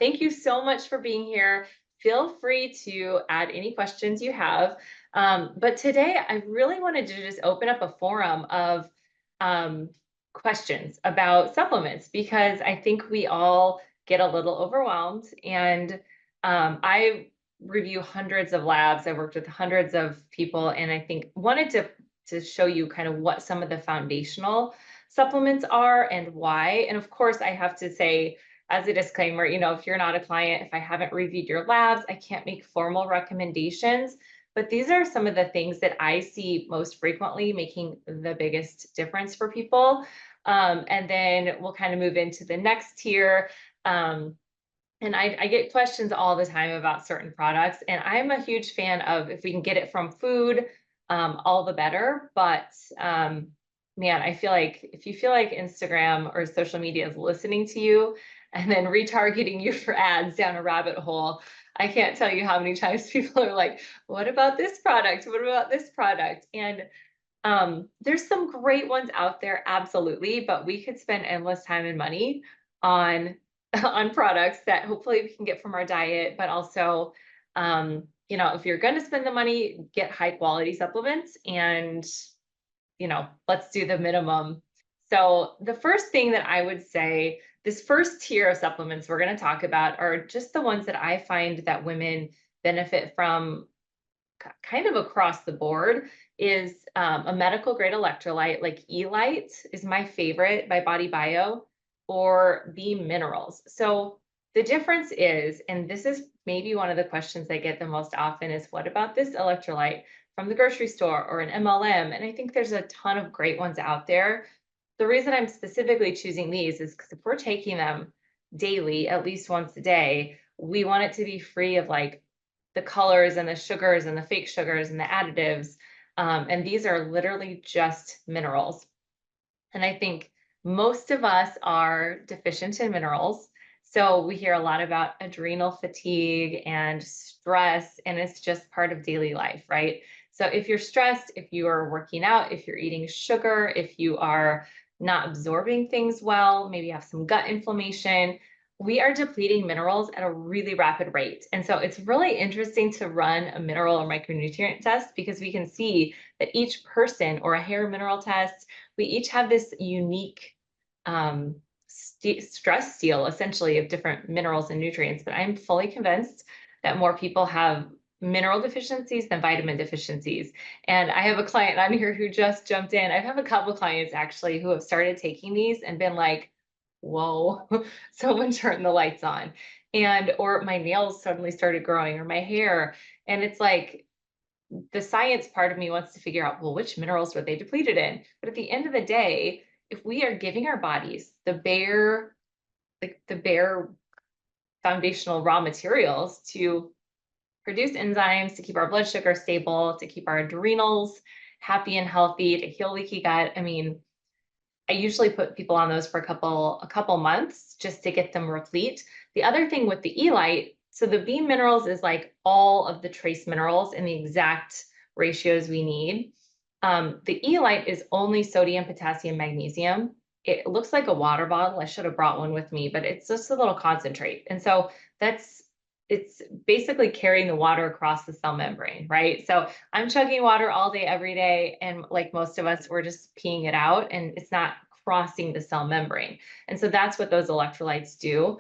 thank you so much for being here. Feel free to add any questions you have. But today I really wanted to just open up a forum of um, questions about supplements because I think we all get a little overwhelmed. And I review hundreds of labs. I've worked with hundreds of people, and I think wanted to show you kind of what some of the foundational supplements are and why. And of course, I have to say, as a disclaimer, if you're not a client, if I haven't reviewed your labs, I can't make formal recommendations. But these are some of the things that I see most frequently making the biggest difference for people. And then we'll kind of move into the next tier. And I get questions all the time about certain products, and I'm a huge fan of if we can get it from food, all the better. But man, I feel like if you feel like Instagram or social media is listening to you and then retargeting you for ads down a rabbit hole, I can't tell you how many times people are like, "What about this product? What about this product?" And there's some great ones out there, absolutely, but we could spend endless time and money on on products that hopefully we can get from our diet, but also, if you're going to spend the money, get high quality supplements and, let's do the minimum. So the first thing that I would say, this first tier of supplements we're going to talk about are just the ones that I find that women benefit from kind of across the board is a medical grade electrolyte like Elite is my favorite by Body Bio, or B minerals. So the difference is, and this is maybe one of the questions I get the most often, is what about this electrolyte from the grocery store or an MLM? And I think there's a ton of great ones out there. The reason I'm specifically choosing these is because if we're taking them daily, at least once a day, we want it to be free of like the colors and the sugars and the fake sugars and the additives. And these are literally just minerals. And I think most of us are deficient in minerals. So we hear a lot about adrenal fatigue and stress, and it's just part of daily life, right? So if you're stressed, if you are working out, if you're eating sugar, if you are not absorbing things well, maybe you have some gut inflammation, we are depleting minerals at a really rapid rate. And so it's really interesting to run a mineral or micronutrient test because we can see that each person, or a hair mineral test, we each have this unique stress steal essentially of different minerals and nutrients. But I'm fully convinced that more people have mineral deficiencies than vitamin deficiencies. And I have a client on here who just jumped in. I have a couple clients actually who have started taking these and been like, whoa, someone turned the lights on. And, or my nails suddenly started growing, or my hair. And it's like, the science part of me wants to figure out, well, which minerals were they depleted in? But at the end of the day, if we are giving our bodies the bare, like the bare foundational raw materials to produce enzymes, to keep our blood sugar stable, to keep our adrenals happy and healthy, to heal leaky gut. I mean, I usually put people on those for a couple months just to get them replete. The other thing with the Elite, so the B minerals is like all of the trace minerals in the exact ratios we need. The Elite is only sodium, potassium, magnesium. It looks like a water bottle. I should have brought one with me, but it's just a little concentrate. And so it's basically carrying the water across the cell membrane, right? So I'm chugging water all day, every day. And like most of us, we're just peeing it out and it's not crossing the cell membrane. And so that's what those electrolytes do.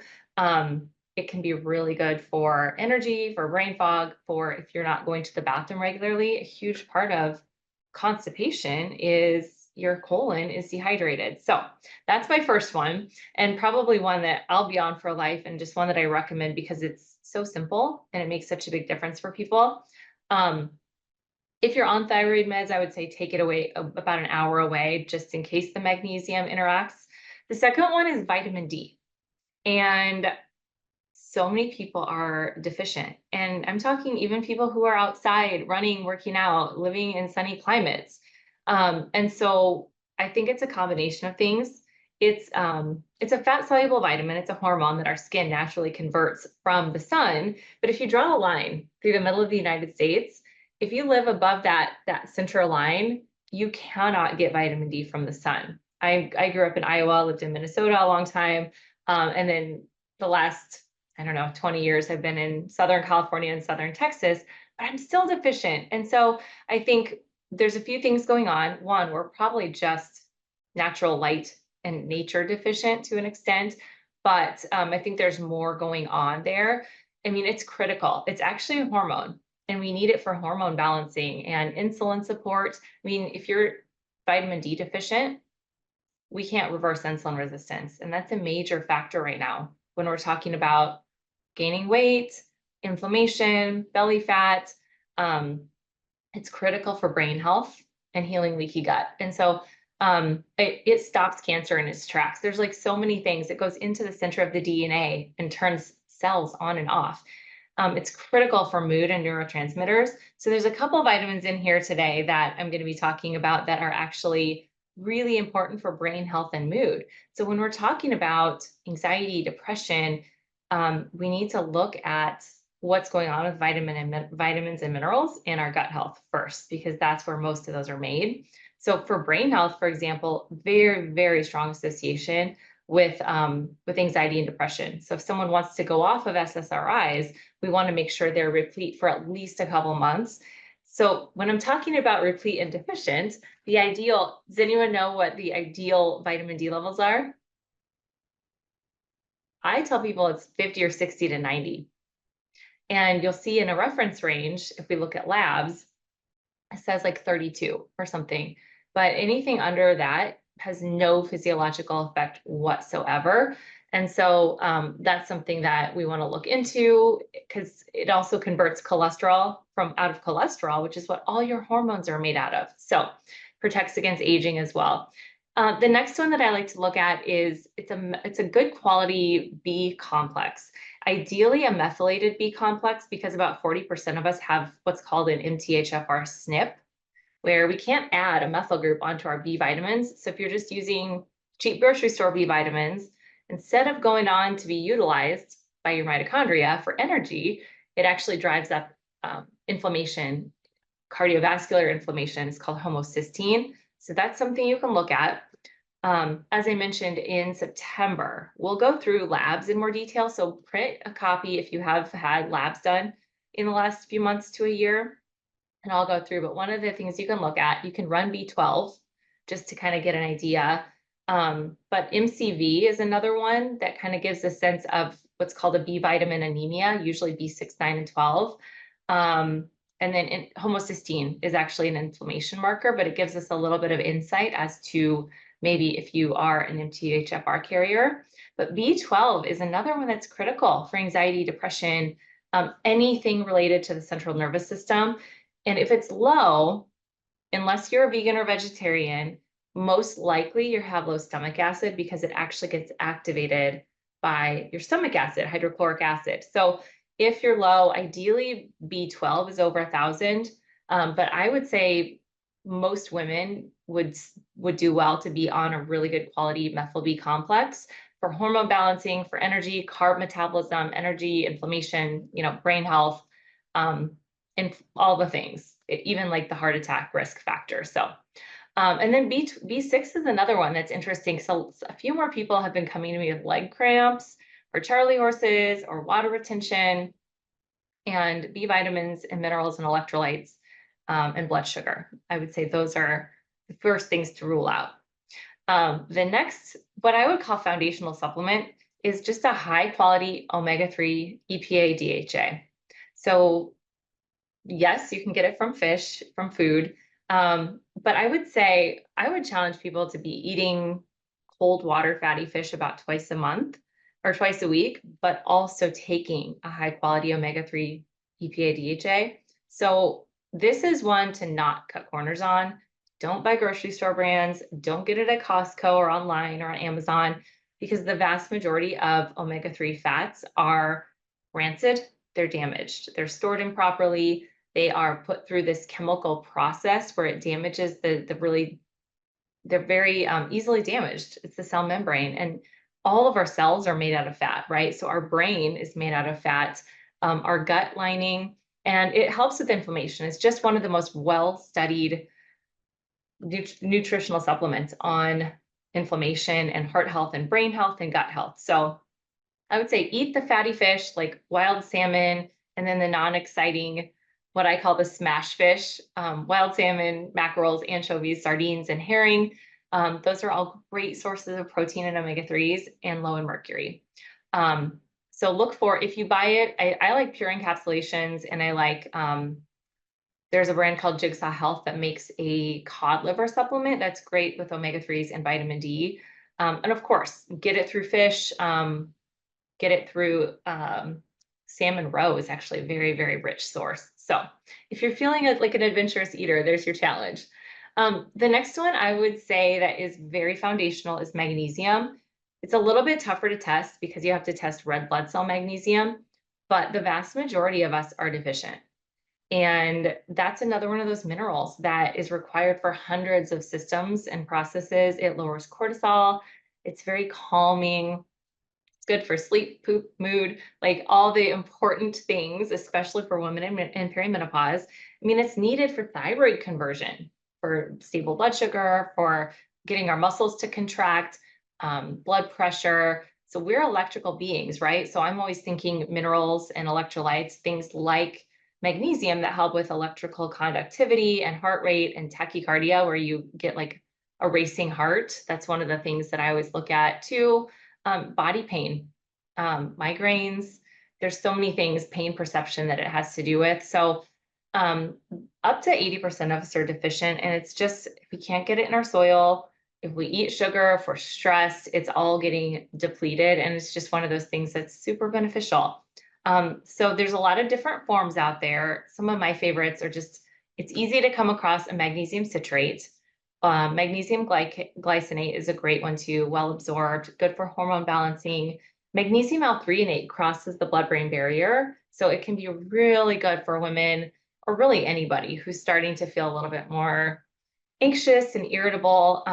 It can be really good for energy, for brain fog, for if you're not going to the bathroom regularly. A huge part of constipation is your colon is dehydrated. So that's my first one, and probably one that I'll be on for life, and just one that I recommend because it's so simple and it makes such a big difference for people. If you're on thyroid meds, I would say take it away about an hour away, just in case the magnesium interacts. The second one is vitamin D. And so many people are deficient. And I'm talking even people who are outside running, working out, living in sunny climates. And so I think it's a combination of things. It's a fat soluble vitamin. It's a hormone that our skin naturally converts from the sun. But if you draw a line through the middle of the United States, if you live above that center line, you cannot get vitamin D from the sun. I grew up in Iowa, lived in Minnesota a long time, and then the last I don't know, 20 years I've been in Southern California and Southern Texas, but I'm still deficient. And so I think there's a few things going on. One, we're probably just natural light and nature deficient to an extent, but I think there's more going on there. I mean, it's critical. It's actually a hormone, and we need it for hormone balancing and insulin support. I mean, if you're vitamin D deficient, we can't reverse insulin resistance. And that's a major factor right now when we're talking about gaining weight, inflammation, belly fat. Um, it's critical for brain health and healing leaky gut. And so it stops cancer in its tracks. There's like so many things. It goes into the center of the DNA and turns cells on and off. It's critical for mood and neurotransmitters. So there's a couple of vitamins in here today that I'm going to be talking about that are actually really important for brain health and mood. So when we're talking about anxiety, depression, we need to look at what's going on with vitamins and minerals in our gut health first, because that's where most of those are made. So for brain health, for example, very, very strong association with anxiety and depression. So if someone wants to go off of SSRIs, we want to make sure they're replete for at least a couple months. So when I'm talking about replete and deficient, the ideal, does anyone know what the ideal vitamin D levels are? I tell people it's 50 or 60 to 90. And you'll see in a reference range, if we look at labs, it says like 32 or something. But anything under that has no physiological effect whatsoever. And so that's something that we want to look into, because it also converts cholesterol from out of cholesterol, which is what all your hormones are made out of. So protects against aging as well. The next one that I like to look at is it's a good quality B complex. Ideally, a methylated B complex, because about 40% of us have what's called an MTHFR SNP, where we can't add a methyl group onto our B vitamins. So if you're just using cheap grocery store B vitamins, instead of going on to be utilized by your mitochondria for energy, it actually drives up inflammation, cardiovascular inflammation. It's called homocysteine. So that's something you can look at. As I mentioned in September, we'll go through labs in more detail. So print a copy if you have had labs done in the last few months to a year, and I'll go through. But one of the things you can look at, you can run B12 just to kind of get an idea. But MCV is another one that kind of gives a sense of what's called a B vitamin anemia, usually B6, 9, and 12. And then homocysteine is actually an inflammation marker, but it gives us a little bit of insight as to maybe if you are an MTHFR carrier. But B12 is another one that's critical for anxiety, depression, anything related to the central nervous system. And if it's low, unless you're a vegan or vegetarian, most likely you have low stomach acid, because it actually gets activated by your stomach acid, hydrochloric acid. So if you're low, ideally B12 is over 1,000, but I would say most women would do well to be on a really good quality methyl B complex for hormone balancing, for energy, carb metabolism, energy, inflammation, brain health, and all the things, even like the heart attack risk factor. So, and then B6 is another one that's interesting. So a few more people have been coming to me with leg cramps or Charlie horses or water retention, and B vitamins and minerals and electrolytes, and blood sugar. I would say those are the first things to rule out. The next, what I would call foundational supplement, is just a high quality omega-3 EPA DHA. So yes, you can get it from fish, from food. But I would say, I would challenge people to be eating cold water fatty fish about twice a month or twice a week, but also taking a high quality omega-3 EPA DHA. So this is one to not cut corners on. Don't buy grocery store brands. Don't get it at Costco or online or on Amazon, because the vast majority of omega-3 fats are rancid. They're damaged. They're stored improperly. They are put through this chemical process where it damages they're very easily damaged. It's the cell membrane, and all of our cells are made out of fat, right? So our brain is made out of fat, our gut lining, and it helps with inflammation. It's just one of the most well-studied nutritional supplements on inflammation and heart health and brain health and gut health. So I would say eat the fatty fish like wild salmon, and then the non-exciting, what I call the smash fish, wild salmon, mackerels, anchovies, sardines, and herring. Those are all great sources of protein and omega-3s and low in mercury. So look for, if you buy it, I like pure encapsulations, and I like, there's a brand called Jigsaw Health that makes a cod liver supplement that's great with omega-3s and vitamin D. And of course, get it through fish, get it through salmon roe is actually a very, very rich source. So if you're feeling like an adventurous eater, there's your challenge. The next one I would say that is very foundational is magnesium. It's a little bit tougher to test because you have to test red blood cell magnesium, but the vast majority of us are deficient. And that's another one of those minerals that is required for hundreds of systems and processes. It lowers cortisol. It's very calming. It's good for sleep, poop, mood, like all the important things, especially for women in perimenopause. I mean, it's needed for thyroid conversion, for stable blood sugar, for getting our muscles to contract, blood pressure. So we're electrical beings, right? So I'm always thinking minerals and electrolytes, things like magnesium that help with electrical conductivity and heart rate and tachycardia, where you get like a racing heart. That's one of the things that I always look at too. Body pain, migraines. There's so many things, pain perception that it has to do with. So up to 80% of us are deficient, and it's just, if we can't get it in our soil, if we eat sugar, if we're stressed, it's all getting depleted. And it's just one of those things that's super beneficial. So there's a lot of different forms out there. Some of my favorites are just, it's easy to come across a magnesium citrate. Magnesium glycinate is a great one too, well absorbed, good for hormone balancing. Magnesium L-threonate crosses the blood-brain barrier, so it can be really good for women, or really anybody who's starting to feel a little bit more anxious and irritable.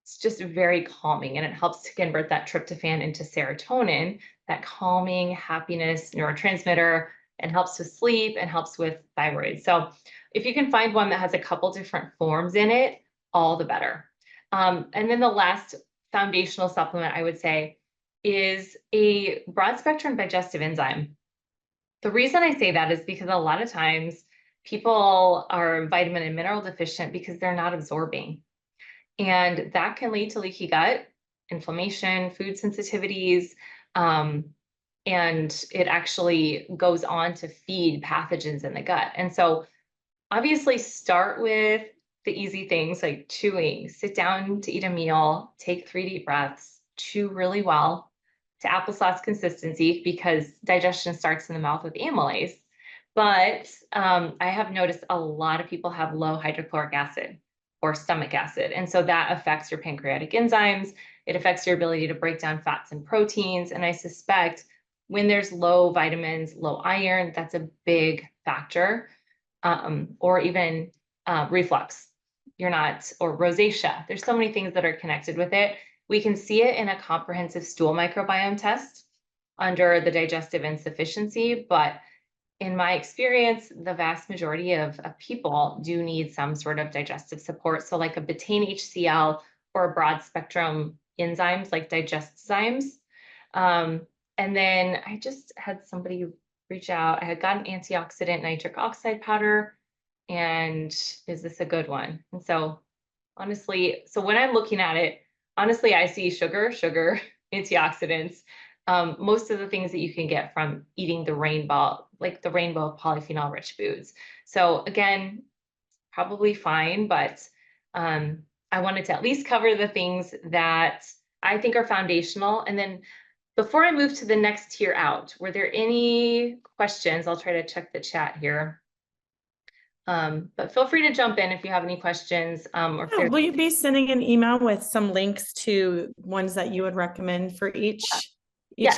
It's just very calming, and it helps to convert that tryptophan into serotonin, that calming happiness neurotransmitter, and helps with sleep and helps with thyroid. So if you can find one that has a couple different forms in it, all the better. And then the last foundational supplement I would say is a broad spectrum digestive enzyme. The reason I say that is because a lot of times people are vitamin and mineral deficient because they're not absorbing. And that can lead to leaky gut, inflammation, food sensitivities, and it actually goes on to feed pathogens in the gut. And so obviously start with the easy things like chewing, sit down to eat a meal, take 3 deep breaths, chew really well to applesauce consistency, because digestion starts in the mouth with amylase. But I have noticed a lot of people have low hydrochloric acid or stomach acid. And so that affects your pancreatic enzymes. It affects your ability to break down fats and proteins. And I suspect when there's low vitamins, low iron, that's a big factor. Or even reflux, or rosacea. There's so many things that are connected with it. We can see it in a comprehensive stool microbiome test under the digestive insufficiency, but in my experience, the vast majority of people do need some sort of digestive support. So like a betaine HCl or a broad spectrum enzymes like digestive. And then I just had somebody reach out. I had got an antioxidant nitric oxide powder, and is this a good one? And so honestly, so when I'm looking at it, honestly, I see sugar, antioxidants, most of the things that you can get from eating the rainbow, like the rainbow of polyphenol rich foods. So again, probably fine, but I wanted to at least cover the things that I think are foundational. And then before I move to the next tier out, were there any questions? I'll try to check the chat here. But feel free to jump in if you have any questions. Or if will you be sending an email with some links to ones that you would recommend for each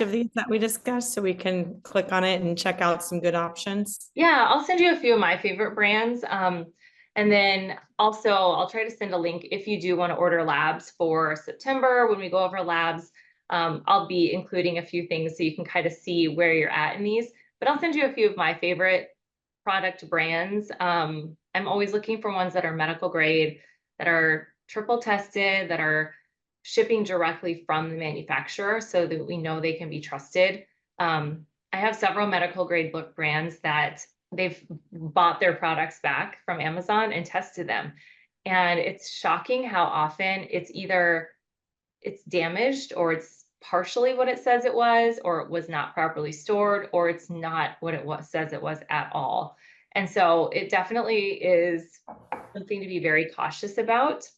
of these that we discussed, so we can click on it and check out some good options? Yeah, I'll send you a few of my favorite brands. And then also I'll try to send a link if you do want to order labs for September. When we go over labs, I'll be including a few things so you can kind of see where you're at in these, but I'll send you a few of my favorite product brands. I'm always looking for ones that are medical grade, that are triple tested, that are shipping directly from the manufacturer so that we know they can be trusted. I have several medical grade book brands that they've bought their products back from Amazon and tested them. And it's shocking how often it's either it's damaged or it's partially what it says it was, or it was not properly stored, or it's not what it was says it was at all. And so it definitely is something to be very cautious about.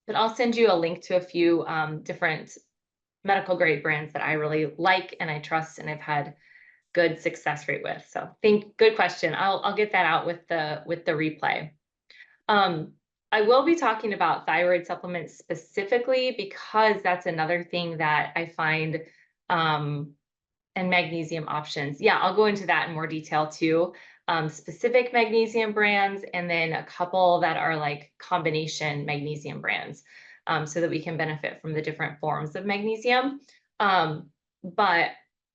But I'll send you a link to a few different medical grade brands that I really like and I trust and I've had good success rate with. So good question. I'll get that out with the replay. I will be talking about thyroid supplements specifically because that's another thing that I find, and magnesium options. Yeah, I'll go into that in more detail too. Specific magnesium brands, and then a couple that are like combination magnesium brands, so that we can benefit from the different forms of magnesium. But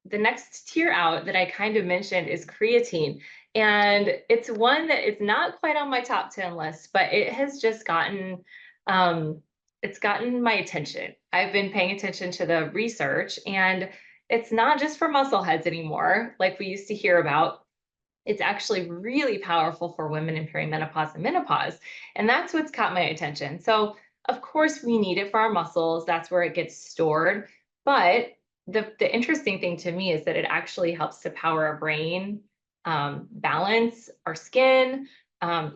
the next tier out that I kind of mentioned is creatine. And it's one that is not quite on my top 10 list, but it has just it's gotten my attention. I've been paying attention to the research, and it's not just for muscle heads anymore, like we used to hear about. It's actually really powerful for women in perimenopause and menopause. And that's what's caught my attention. So of course we need it for our muscles. That's where it gets stored. But the interesting thing to me is that it actually helps to power our brain, balance our skin,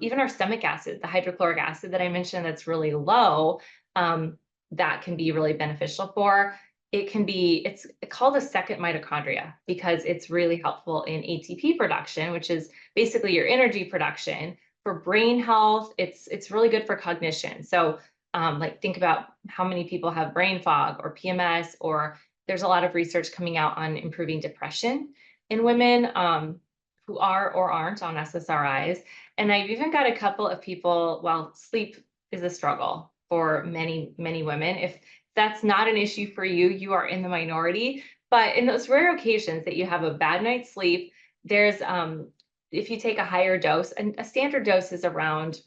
even our stomach acid, the hydrochloric acid that I mentioned that's really low, that can be really beneficial for. It's called a second mitochondria because it's really helpful in ATP production, which is basically your energy production. For brain health, it's really good for cognition. So like think about how many people have brain fog or PMS, or there's a lot of research coming out on improving depression in women who are or aren't on SSRIs. And I've even got a couple of people, well, sleep is a struggle for many, many women. If that's not an issue for you, you are in the minority. But in those rare occasions that you have a bad night's sleep, there's if you take a higher dose, and a standard dose is around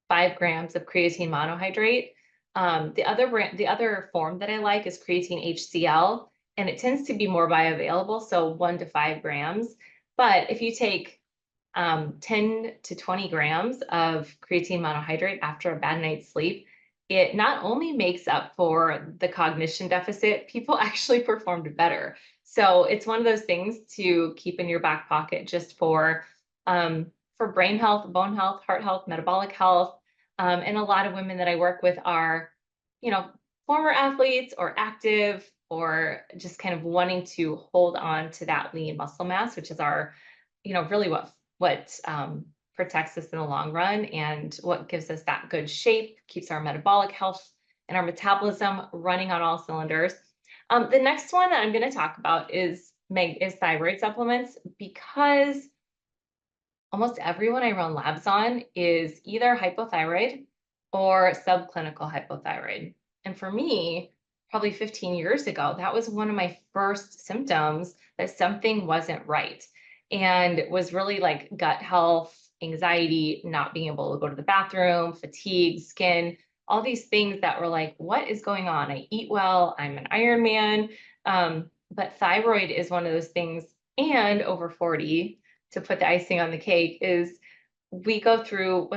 5 grams of creatine monohydrate. The other form that I like is creatine HCl, and it tends to be more bioavailable, so 1 to 5 grams. But if you take 10 to 20 grams of creatine monohydrate after a bad night's sleep, it not only makes up for the cognition deficit, people actually performed better. So it's one of those things to keep in your back pocket just for brain health, bone health, heart health, metabolic health. And a lot of women that I work with are, former athletes or active, or just kind of wanting to hold on to that lean muscle mass, which is our, really what protects us in the long run and what gives us that good shape, keeps our metabolic health and our metabolism running on all cylinders. The next one that I'm going to talk about is thyroid supplements, because almost everyone I run labs on is either hypothyroid or subclinical hypothyroid. And for me, probably 15 years ago, that was one of my first symptoms that something wasn't right. And it was really like gut health, anxiety, not being able to go to the bathroom, fatigue, skin, all these things that were like, what is going on? I eat well, I'm an Iron Man. But thyroid is one of those things, and over 40, to put the icing on the cake, is we go through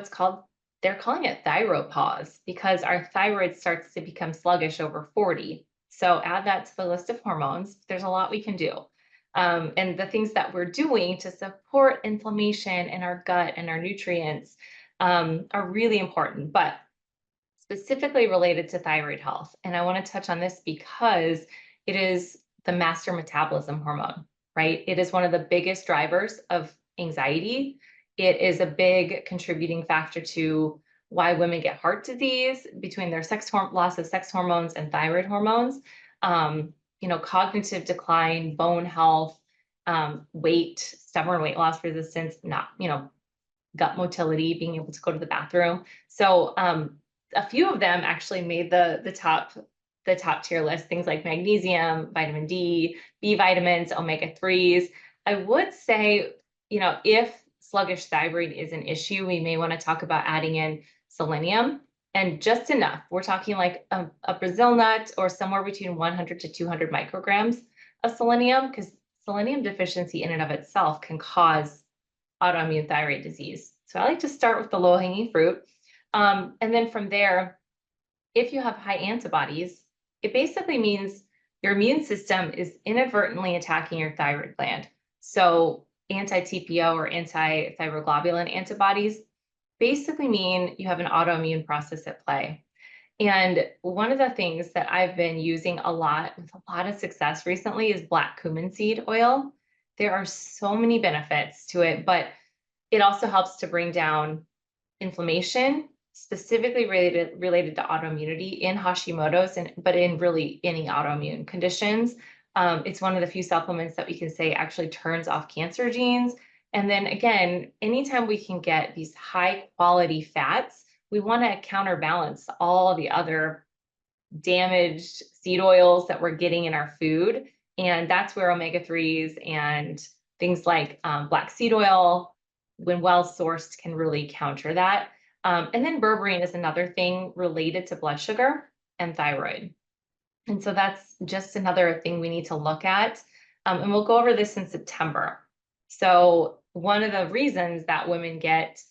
they're calling it thyropause, because our thyroid starts to become sluggish over 40. So add that to the list of hormones. There's a lot we can do. And the things that we're doing to support inflammation in our gut and our nutrients are really important, but specifically related to thyroid health. And I want to touch on this because it is the master metabolism hormone, right? It is one of the biggest drivers of anxiety. It is a big contributing factor to why women get heart disease between their loss of sex hormones and thyroid hormones. Cognitive decline, bone health, stubborn weight loss resistance, not, gut motility, being able to go to the bathroom. So a few of them actually made the top tier list, things like magnesium, vitamin D, B vitamins, omega-3s. I would say, if sluggish thyroid is an issue, we may want to talk about adding in selenium and just enough. We're talking like a Brazil nut or somewhere between 100 to 200 micrograms of selenium, because selenium deficiency in and of itself can cause autoimmune thyroid disease. So I like to start with the low-hanging fruit. And then from there, if you have high antibodies, it basically means your immune system is inadvertently attacking your thyroid gland. So anti-TPO or anti-thyroglobulin antibodies basically mean you have an autoimmune process at play. And one of the things that I've been using a lot with a lot of success recently is black cumin seed oil. There are so many benefits to it, but it also helps to bring down inflammation, specifically related to autoimmunity in Hashimoto's, but in really any autoimmune conditions. It's one of the few supplements that we can say actually turns off cancer genes. And then again, anytime we can get these high quality fats, we want to counterbalance all the other damaged seed oils that we're getting in our food. And that's where omega-3s and things like black seed oil, when well sourced, can really counter that. And then berberine is another thing related to blood sugar and thyroid. And so that's just another thing we need to look at. And we'll go over this in September. So one of the reasons that women get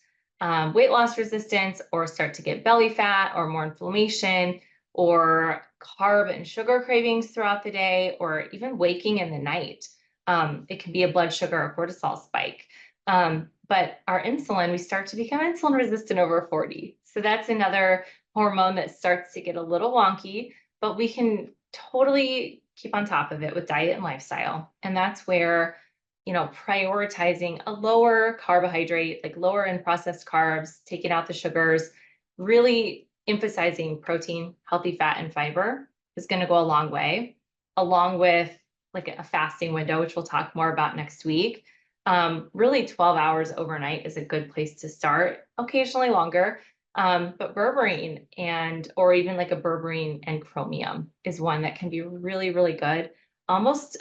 weight loss resistance or start to get belly fat or more inflammation or carb and sugar cravings throughout the day, or even waking in the night. It can be a blood sugar or cortisol spike. But our insulin, we start to become insulin resistant over 40. So that's another hormone that starts to get a little wonky, but we can totally keep on top of it with diet and lifestyle. And that's where, prioritizing a lower carbohydrate, like lower in processed carbs, taking out the sugars, really emphasizing protein, healthy fat, and fiber is going to go a long way, along with like a fasting window, which we'll talk more about next week. Really 12 hours overnight is a good place to start, occasionally longer. But berberine or even like a berberine and chromium is one that can be really, really good. Almost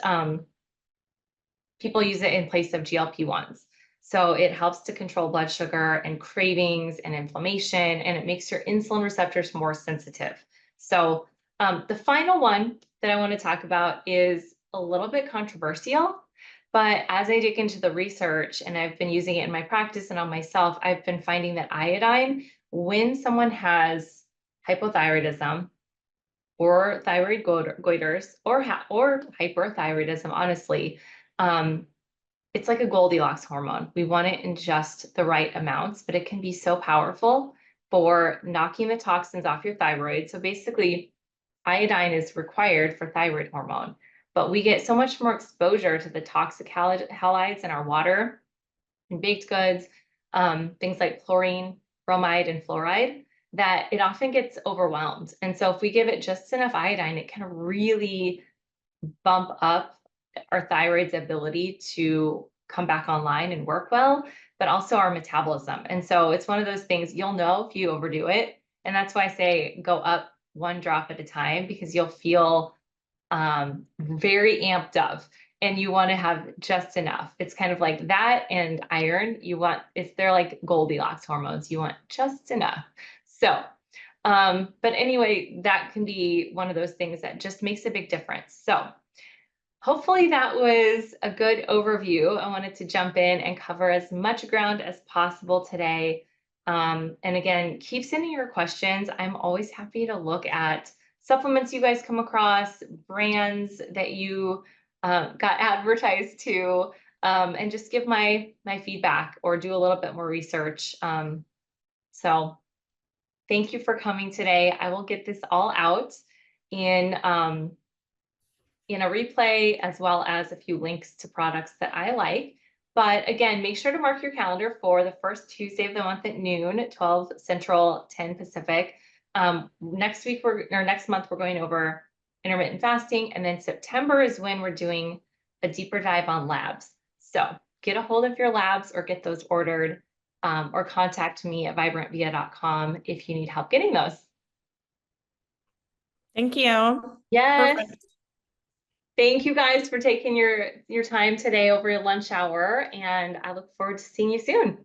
people use it in place of GLP-1s. So it helps to control blood sugar and cravings and inflammation, and it makes your insulin receptors more sensitive. So the final one that I want to talk about is a little bit controversial, but as I dig into the research and I've been using it in my practice and on myself, I've been finding that iodine, when someone has hypothyroidism or thyroid goiters or hyperthyroidism, honestly, it's like a Goldilocks hormone. We want it in just the right amounts, but it can be so powerful for knocking the toxins off your thyroid. So basically, iodine is required for thyroid hormone, but we get so much more exposure to the toxic halides in our water and baked goods, things like chlorine, bromide, and fluoride, that it often gets overwhelmed. And so if we give it just enough iodine, it can really bump up our thyroid's ability to come back online and work well, but also our metabolism. And so it's one of those things you'll know if you overdo it. And that's why I say go up one drop at a time, because you'll feel very amped up and you want to have just enough. It's kind of like that and iron. They're like Goldilocks hormones. You want just enough. So, but anyway, that can be one of those things that just makes a big difference. So hopefully that was a good overview. I wanted to jump in and cover as much ground as possible today. And again, keep sending your questions. I'm always happy to look at supplements you guys come across, brands that you got advertised to, and just give my feedback or do a little bit more research. So thank you for coming today. I will get this all out in a replay, as well as a few links to products that I like. But again, make sure to mark your calendar for the first Tuesday of the month at noon, 12 Central, 10 Pacific. Next month, we're going over intermittent fasting. And then September is when we're doing a deeper dive on labs. So get a hold of your labs or get those ordered, or contact me at vibrantvia.com if you need help getting those. Thank you. Yes. Perfect. Thank you guys for taking your time today over your lunch hour, and I look forward to seeing you soon.